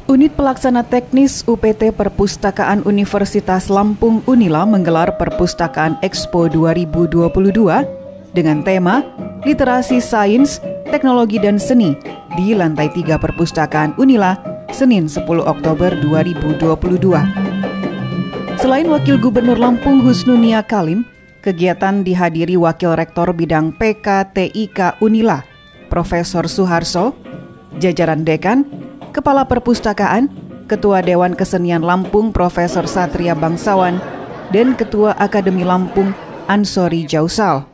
Unit Pelaksana Teknis UPT Perpustakaan Universitas Lampung Unila menggelar Perpustakaan Expo 2022 dengan tema Literasi Sains, Teknologi dan Seni di lantai 3 Perpustakaan Unila, Senin 10 Oktober 2022. Selain Wakil Gubernur Lampung Husnunia Kalim, kegiatan dihadiri Wakil Rektor Bidang PK-TIK Unila, Profesor Suharso, jajaran dekan, Kepala Perpustakaan, Ketua Dewan Kesenian Lampung Profesor Satria Bangsawan, dan Ketua Akademi Lampung Ansori Jausal.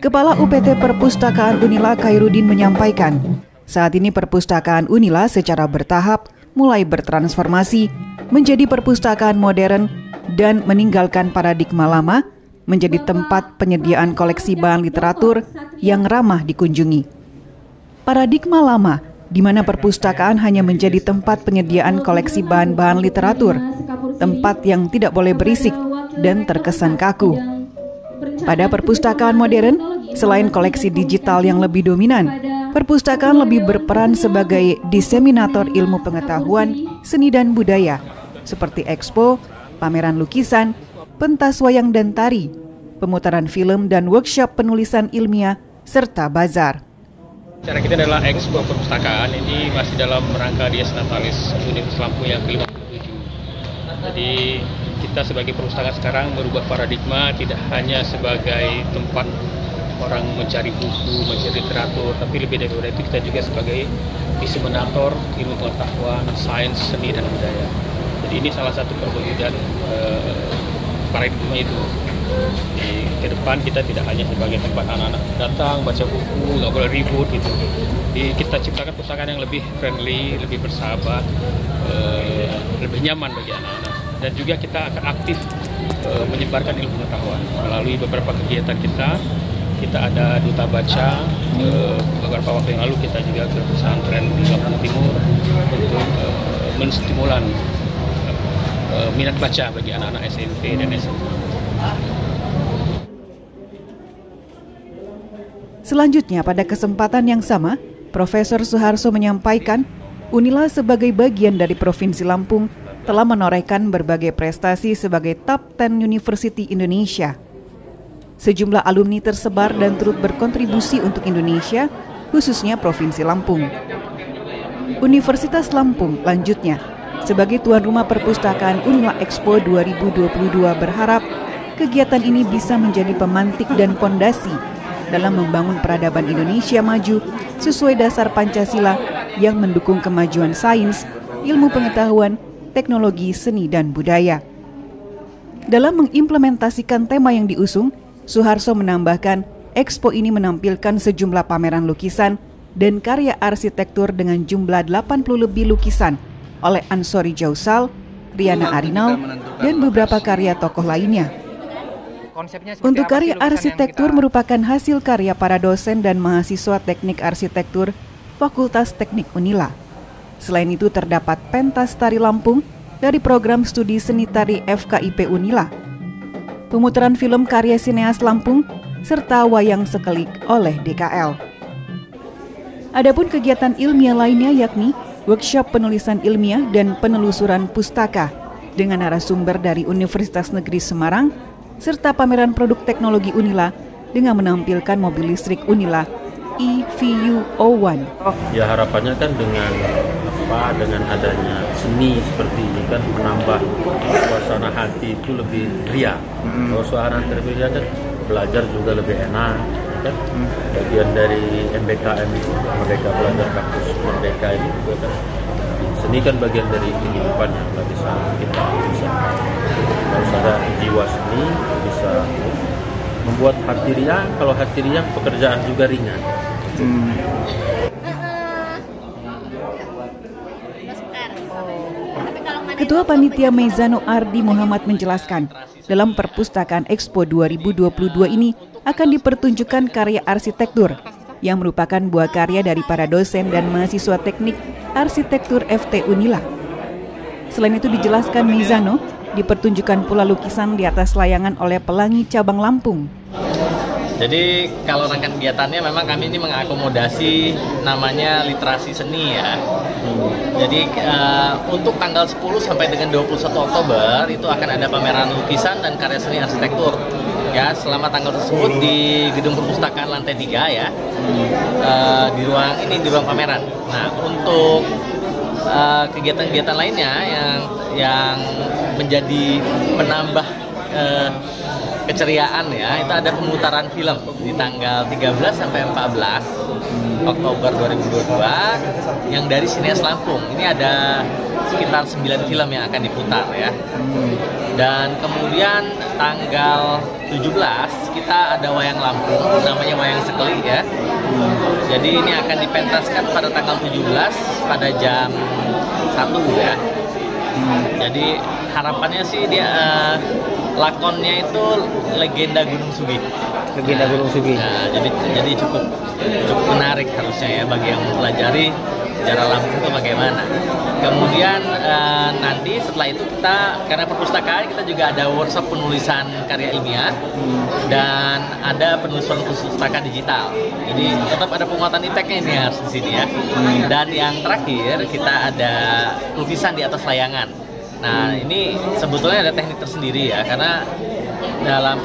Kepala UPT Perpustakaan Unila Khairudin menyampaikan, saat ini Perpustakaan Unila secara bertahap mulai bertransformasi menjadi perpustakaan modern dan meninggalkan paradigma lama menjadi tempat penyediaan koleksi bahan literatur yang ramah dikunjungi. Paradigma lama di mana perpustakaan hanya menjadi tempat penyediaan koleksi bahan-bahan literatur, tempat yang tidak boleh berisik dan terkesan kaku. Pada perpustakaan modern, selain koleksi digital yang lebih dominan, perpustakaan lebih berperan sebagai diseminator ilmu pengetahuan, seni dan budaya, seperti expo, pameran lukisan, pentas wayang dan tari, pemutaran film dan workshop penulisan ilmiah, serta bazar. Cara kita adalah Expo Perpustakaan, ini masih dalam rangka Dies Natalis Universitas Lampung yang ke-57. Jadi kita sebagai perpustakaan sekarang merubah paradigma, tidak hanya sebagai tempat orang mencari buku, mencari literatur, tapi lebih daripada itu kita juga sebagai diseminator ilmu pengetahuan, sains, seni dan budaya. Jadi ini salah satu perwujudan paradigma itu. Di ke depan kita tidak hanya sebagai tempat anak-anak datang baca buku, nggak boleh ribut gitu. Kita ciptakan perpustakaan yang lebih friendly, lebih bersahabat, lebih nyaman bagi anak-anak. Dan juga kita akan aktif menyebarkan ilmu pengetahuan melalui beberapa kegiatan kita. Kita ada duta baca, beberapa waktu yang lalu kita juga ke pesantren di Lampung Timur untuk menstimulan minat baca bagi anak-anak SMP dan SMA. Selanjutnya, pada kesempatan yang sama, Profesor Suharso menyampaikan, Unila sebagai bagian dari Provinsi Lampung telah menorehkan berbagai prestasi sebagai Top 10 University Indonesia. Sejumlah alumni tersebar dan turut berkontribusi untuk Indonesia, khususnya Provinsi Lampung. Universitas Lampung, lanjutnya, sebagai tuan rumah Perpustakaan Unila Expo 2022 berharap kegiatan ini bisa menjadi pemantik dan pondasi dalam membangun peradaban Indonesia maju sesuai dasar Pancasila yang mendukung kemajuan sains, ilmu pengetahuan, teknologi, seni, dan budaya. Dalam mengimplementasikan tema yang diusung, Suharso menambahkan, Expo ini menampilkan sejumlah pameran lukisan dan karya arsitektur dengan jumlah 80 lebih lukisan oleh Ansori Jausal, Riana Arinal, dan beberapa karya tokoh lainnya. Untuk karya arsitektur merupakan hasil karya para dosen dan mahasiswa teknik arsitektur Fakultas Teknik Unila. Selain itu terdapat pentas tari Lampung dari program studi seni tari FKIP Unila, pemutaran film karya sineas Lampung, serta wayang sekelik oleh DKL. Adapun kegiatan ilmiah lainnya yakni workshop penulisan ilmiah dan penelusuran pustaka dengan narasumber dari Universitas Negeri Semarang, serta pameran produk teknologi Unila dengan menampilkan mobil listrik Unila EVU01. Ya harapannya kan dengan adanya seni seperti ini kan menambah suasana hati itu lebih ria. Kalau suasana terberia kan belajar juga lebih enak. Kan? Bagian dari MBKM itu, Merdeka Belajar Kampus Merdeka ini juga kan seni kan bagian dari kehidupan yang nggak bisa kita harus ada jiwa seni, bisa membuat hati riang. Kalau hati riang, pekerjaan juga ringan. Ketua Panitia Meizano Ardi Muhammad menjelaskan, dalam Perpustakaan Expo 2022 ini akan dipertunjukkan karya arsitektur yang merupakan buah karya dari para dosen dan mahasiswa teknik arsitektur FT Unila. Selain itu dijelaskan Meizano, dipertunjukkan pula lukisan di atas layangan oleh pelangi cabang Lampung. Jadi kalau rangkaian kegiatannya memang kami ini mengakomodasi namanya literasi seni ya. Jadi untuk tanggal 10 sampai dengan 21 Oktober itu akan ada pameran lukisan dan karya seni arsitektur. Ya, selama tanggal tersebut di Gedung Perpustakaan lantai 3 ya. Di ruang pameran. Nah, untuk kegiatan-kegiatan lainnya yang menjadi penambah keceriaan ya, itu ada pemutaran film di tanggal 13 sampai 14 Oktober 2022 yang dari Sineas Lampung. Ini ada sekitar 9 film yang akan diputar ya. Dan kemudian tanggal 17 kita ada wayang Lampung, namanya Wayang Sekeli ya. Jadi ini akan dipentaskan pada tanggal 17 pada jam 1 ya. Jadi harapannya sih dia lakonnya itu legenda Gunung Sugi. Legenda Gunung Sugi. Nah, jadi cukup menarik harusnya ya bagi yang mempelajari sejarah Lampung itu bagaimana. Kemudian nanti setelah itu kita, karena perpustakaan, kita juga ada workshop penulisan karya ilmiah dan ada penulisan pustaka digital. Jadi tetap ada penguatan ipteknya ini harus di sini ya. Dan yang terakhir kita ada lukisan di atas layangan. Nah, ini sebetulnya ada teknik tersendiri ya, karena dalam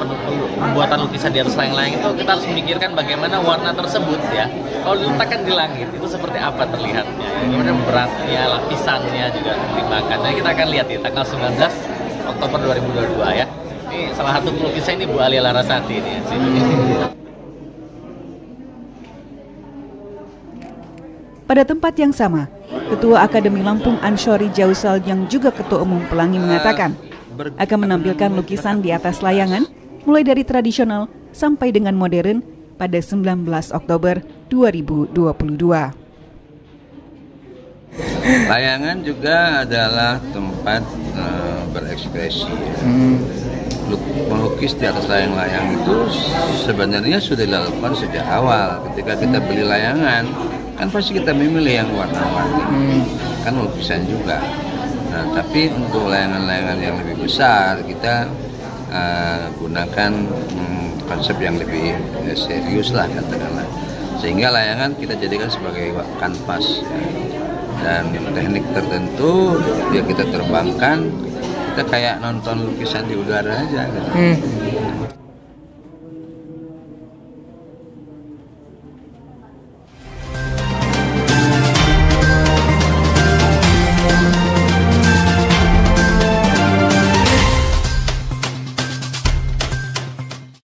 pembuatan lukisan di atas layang-layang itu kita harus memikirkan bagaimana warna tersebut ya. Kalau diletakkan di langit itu seperti apa terlihatnya, bagaimana beratnya, lapisannya juga dipertimbangkan. Nah, kita akan lihat di tanggal 19 Oktober 2022 ya. Ini salah satu pelukisnya ini Bu Alia Larasati ini. Pada tempat yang sama, Ketua Akademi Lampung Ansyori Jausal yang juga Ketua Umum Pelangi mengatakan akan menampilkan lukisan di atas layangan mulai dari tradisional sampai dengan modern pada 19 Oktober 2022. Layangan juga adalah tempat berekspresi. Melukis di atas layang-layang itu sebenarnya sudah dilakukan sejak awal. Ketika kita beli layangan, kan pasti kita memilih yang warna-warni, kan lukisan juga. Nah, tapi untuk layangan-layangan yang lebih besar kita gunakan konsep yang lebih serius lah katakanlah. Sehingga layangan kita jadikan sebagai kanvas ya. Dan teknik tertentu ya kita terbangkan, kita kayak nonton lukisan di udara aja gitu.